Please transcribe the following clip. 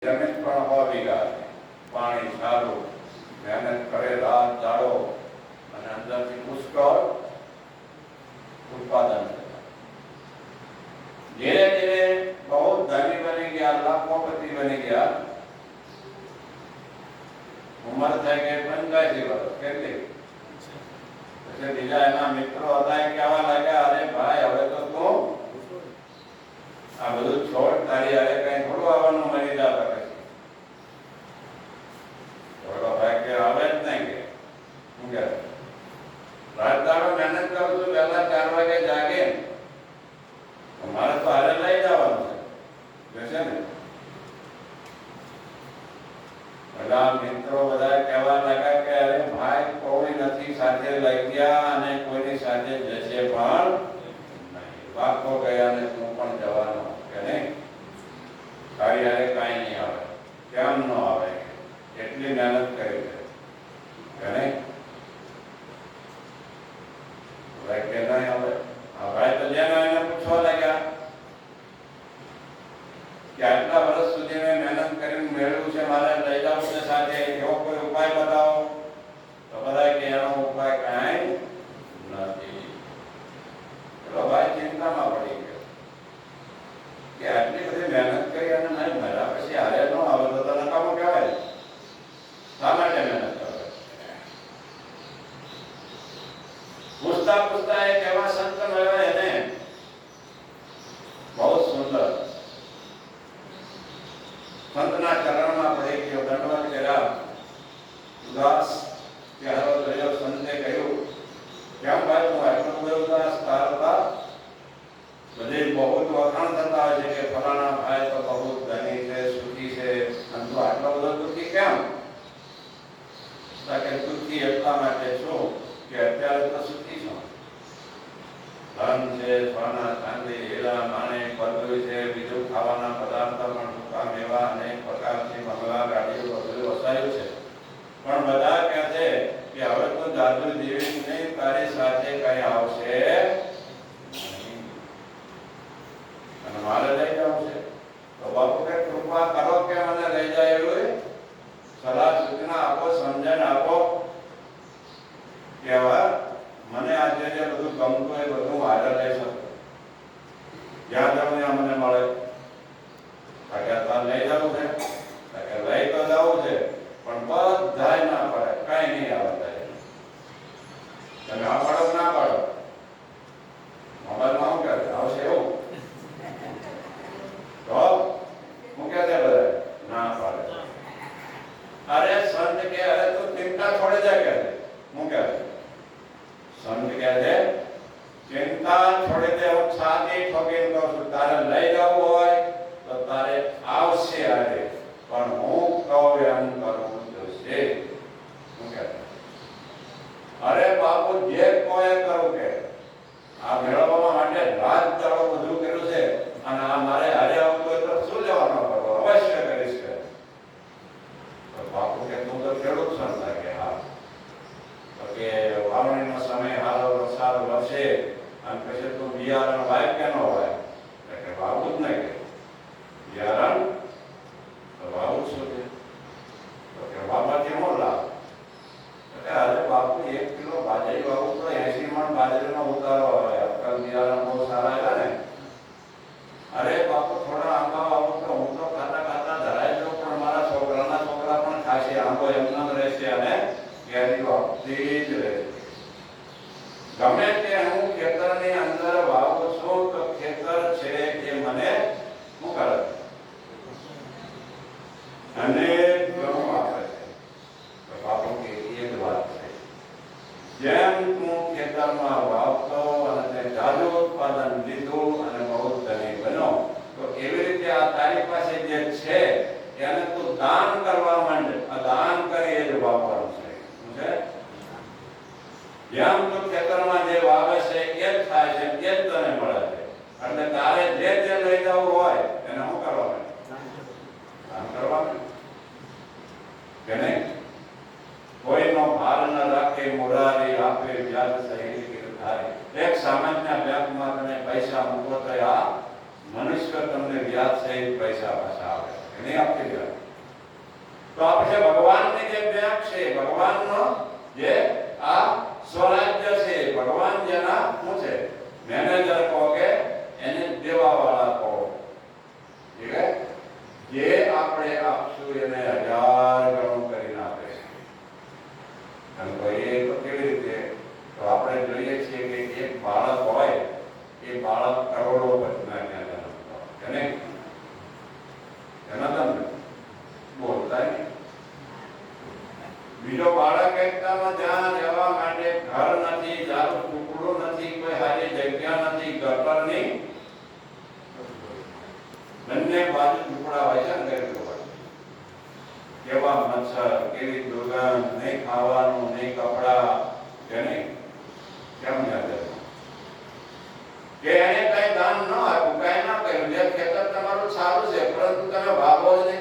જમીન પણ હોવી ગાય પાણી સારું મહેનત કરે રાત દાડો અને અંદરથી પુષ્કળ उत्पादन धीरे धीरे बहुत धनी बनी गया लाखोपति बनी गया उम्र થઈ ગઈ 85 વર્ષ કેટલી એટલે બીજા એના મિત્રો હતા એ કહેવા લાગ્યા અરે ભાઈ હવે તો તું આ બધું છોડ તારી આવે કઈ થોડું આવવાનું મરી જતા પછી થોડો ભાઈ કે આવે જ નહીં કે શું કે રાત દાડો મહેનત કરું છું પહેલા 4 વાગે જાગે મારે તો હારે લઈ જવાનું છે છે ને બધા મિત્રો બધા કહેવા લાગ્યા કે અરે ભાઈ કોઈ નથી સાથે લઈ ગયા અને કોઈની સાથે જશે પણ નહીં પાકો ગયા ને તું પણ જવાનો કે નહીં તારી હારે કાંઈ નહીં આવે કેમ ન આવે એટલી મહેનત કરી છે કે નહીં ભાઈ કે નહીં હવે ભાઈ તો જેને એને પૂછવા લાગ્યા કે આટલા વર્ષ સુધી મેં મહેનત કરીને મેળવ્યું છે મારે લઈ જાવ છે સાથે એવો કોઈ ઉપાય બતાવો તો બધા કે એનો ઉપાય કાંઈ નથી ચલો ભાઈ ચિંતામાં પડી ગયો કે આટલી બધી મહેનત કરી અને નહીં મળ્યા પછી હારે ન આવે તો તને નકામો કહેવાય શા માટે મહેનત કરે પૂછતા પૂછતા એક એવા સંત મળ્યા એને બહુ સુંદર સંતના ચરણમાં પડી ગયો દંડવત કર્યા ઉદાસ ચહેરો જોયો સંતે કહ્યું કેમ ભાઈ તું આટલો બધો ઉદાસ તારતા બધે બહુ વખાણ થતા હોય છે કે ફલાણા ભાઈ તો બહુ ધની છે સુખી છે અને તું આટલો બધો દુઃખી કેમ કે દુઃખી એટલા માટે છું કે અત્યારે તો સુખી છું ધન છે સોના ચાંદી હીરા માણેક બધું છે બીજું ખાવાના પદાર્થ પણ સૂકા મેવા અનેક પ્રકારની બંગલા ગાડીઓ બધું વસાયું છે પણ બધા કહે છે કે હવે તો જાદુ જીવી નહીં તારી સાથે કઈ આવશે અને મારે લઈ જવું છે તો બાપુ કે કૃપા કરો કે મને લઈ જાય એવું સલાહ સૂચના આપો સમજણ આપો કે હવે મને આજે જે બધું ગમતું એ બધું હાજર લઈ શકું જ્યાં જવું ત્યાં મને મળે લઈ જવું છે લઈ તો જવું છે પણ બધાય ના પડે કઈ નહીં આવે તમે આ પાડો ના પાડો મોબાઈલમાં શું કહે આવશે એવું તો હું કે છે બધા ના પાડે અરે સંત કે અરે તું ચિંતા છોડે જાય કે હું કે સંત કહે છે ચિંતા છોડી દે હું છાતી ઠોકીને કહું છું તારે લઈ જવું હોય તો તારે આવશે અરે પણ હું કહું એમ કરવું જોશે શું કહે અરે બાપુ જે કોઈ કરું કે આ મેળવવા માટે રાત દાડો બધું કર્યું છે અને આ મારે હારે આવતું હોય તો શું લેવાનો કરવો અવશ્ય કરીશ કે તો બાપુ કે તું તો ખેડૂત સંતા કે હા કે વાવણીનો સમય હારો વરસાદ વરસે અને પછી તું બિયારણ વાય કે ન વાય કે વાવું જ નહીં કે બિયારણ તો વાવું શું છે તો કે વાવવાથી શું લાભ એટલે અરે બાપુ 1 કિલો બાજરી વાવું તો 80 મણ બાજરીનો ઉતારો આવે આજકાલ બિયારણ બહુ સારા આવ્યા ને અરે બાપુ થોડા આંબા વાવું તો હું તો ખાતા ખાતા ધરાઈ જાઉં પણ મારા છોકરાના છોકરા પણ ખાશે આંબો એમનામ રહેશે અને કેરી વાવતી જ રહેશે ગમે તે હું ખેતરની અંદર વાવું છું તો ખેતર છે એ મને શું કરે અને ઘણું આપે છે તો બાપુ કે એ જ વાત છે જેમ તું ખેતરમાં વાવતો અને તે જાજુ ઉત્પાદન લીધું અને બહુ ધની બનો તો એવી રીતે આ તારી પાસે જે છે એને તું દાન કરવા માંડે આ દાન કરી એ જ વાપરવાનું છે શું છે જેમ તું ખેતરમાં જે વાવે છે એ જ થાય છે એ જ તને મળે છે એટલે તારે જે લઈ જવું હોય એને શું કરવાનું દાન કરવાનું કે નહીં કોઈનો ભાર ન રાખે મોરારી આપે વ્યાજ સહેલી થાય એક સામાન્ય બેંકમાં તમે પૈસા મૂકો તો આ મનુષ્ય તમને વ્યાજ સહિત પૈસા પાછા આવે નહીં આપતી તો આપણે ભગવાનની જે બેંક છે, ભગવાનનો જે આ સ્વરાજ્ય છે, ભગવાન જેના શું છે મેનેજર કહો કે એને દેવાવાળા કહો, ઠીક છે? જે આપણે આપશું એને 1000 ગણું કરીને આપે છે. અને તો એ તો કેવી રીતે? તો આપણે જોઈએ છીએ કે એક બાળક હોય એ બાળક કરોડોપતિના ત્યાં જન્મ કે નહીં? એના તમને બોલતા નહીં. બીજો બાળક એકતામાં જ્યાં રહેવા માટે ઘર નથી, જારું ટુકડું નથી, કોઈ સારી જગ્યા નથી, ગટર નહીં, બંને બાજુ ટુકડા હોય છે ને કેવા મચ્છર, કેવી દુર્ગંધ, નહીં ખાવાનું, નહીં કપડા, કે નહીં? કેમ યાદ કે એને કઈ દાન ન આપ્યું, કઈ ના કર્યું? જે ખેતર તમારું સારું છે પરંતુ તમે વાવો જ નહીં,